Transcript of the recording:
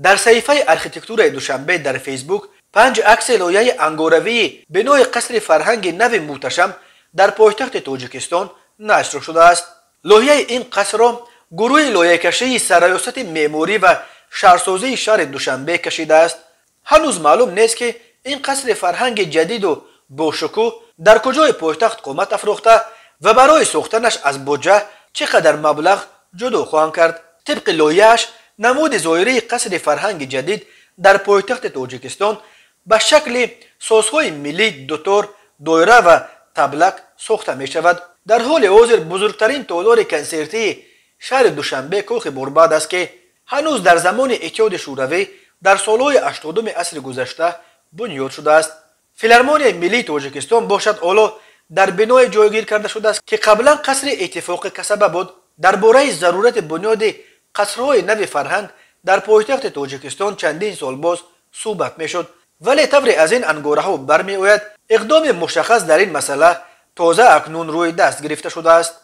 در صحیفه ارکیتکتور دوشنبه در فیسبوک 5 عکس لایه انگاروی بنای قصر فرهنگ نو محتشم در پایتخت تاجیکستان نشر شده است. لایه این قصر را گروه لایه کشی سرایست معماری و شهرسازی شهر دوشنبه کشیده است. هنوز معلوم نیست که این قصر فرهنگ جدید و با شکوه در کجای پایتخت قامت افروخته و برای ساختنش از بودجه چقدر مبلغ جدا خواهند کرد. طبق لایه‌اش نمود ظاهری قصر فرهنگ جدید در پایتخت تاجیکستان به شکل سازهای ملی دوتار، دایره و تبلک ساخته می شود. در حال حاضر بزرگترین تالار کنسرتی شهر دوشنبه کاخ بورباد است که هنوز در زمان اتحاد شوروی در سالهای 80 عصر گذشته بنیاد شده است. فیلارمونی ملی تاجیکستان باشد حالا در بنای جایگیر کرده شده است که قبلا قصر اتفاق کسبه بود. درباره ضرورت بنیاد قصرهای نو فرهنگ در پایتخت تاجیکستان چندین سال باز صحبت میشد، ولی طبری از این انگاره ها برمی آید اقدام مشخص در این مسئله تازه اکنون روی دست گرفته شده است.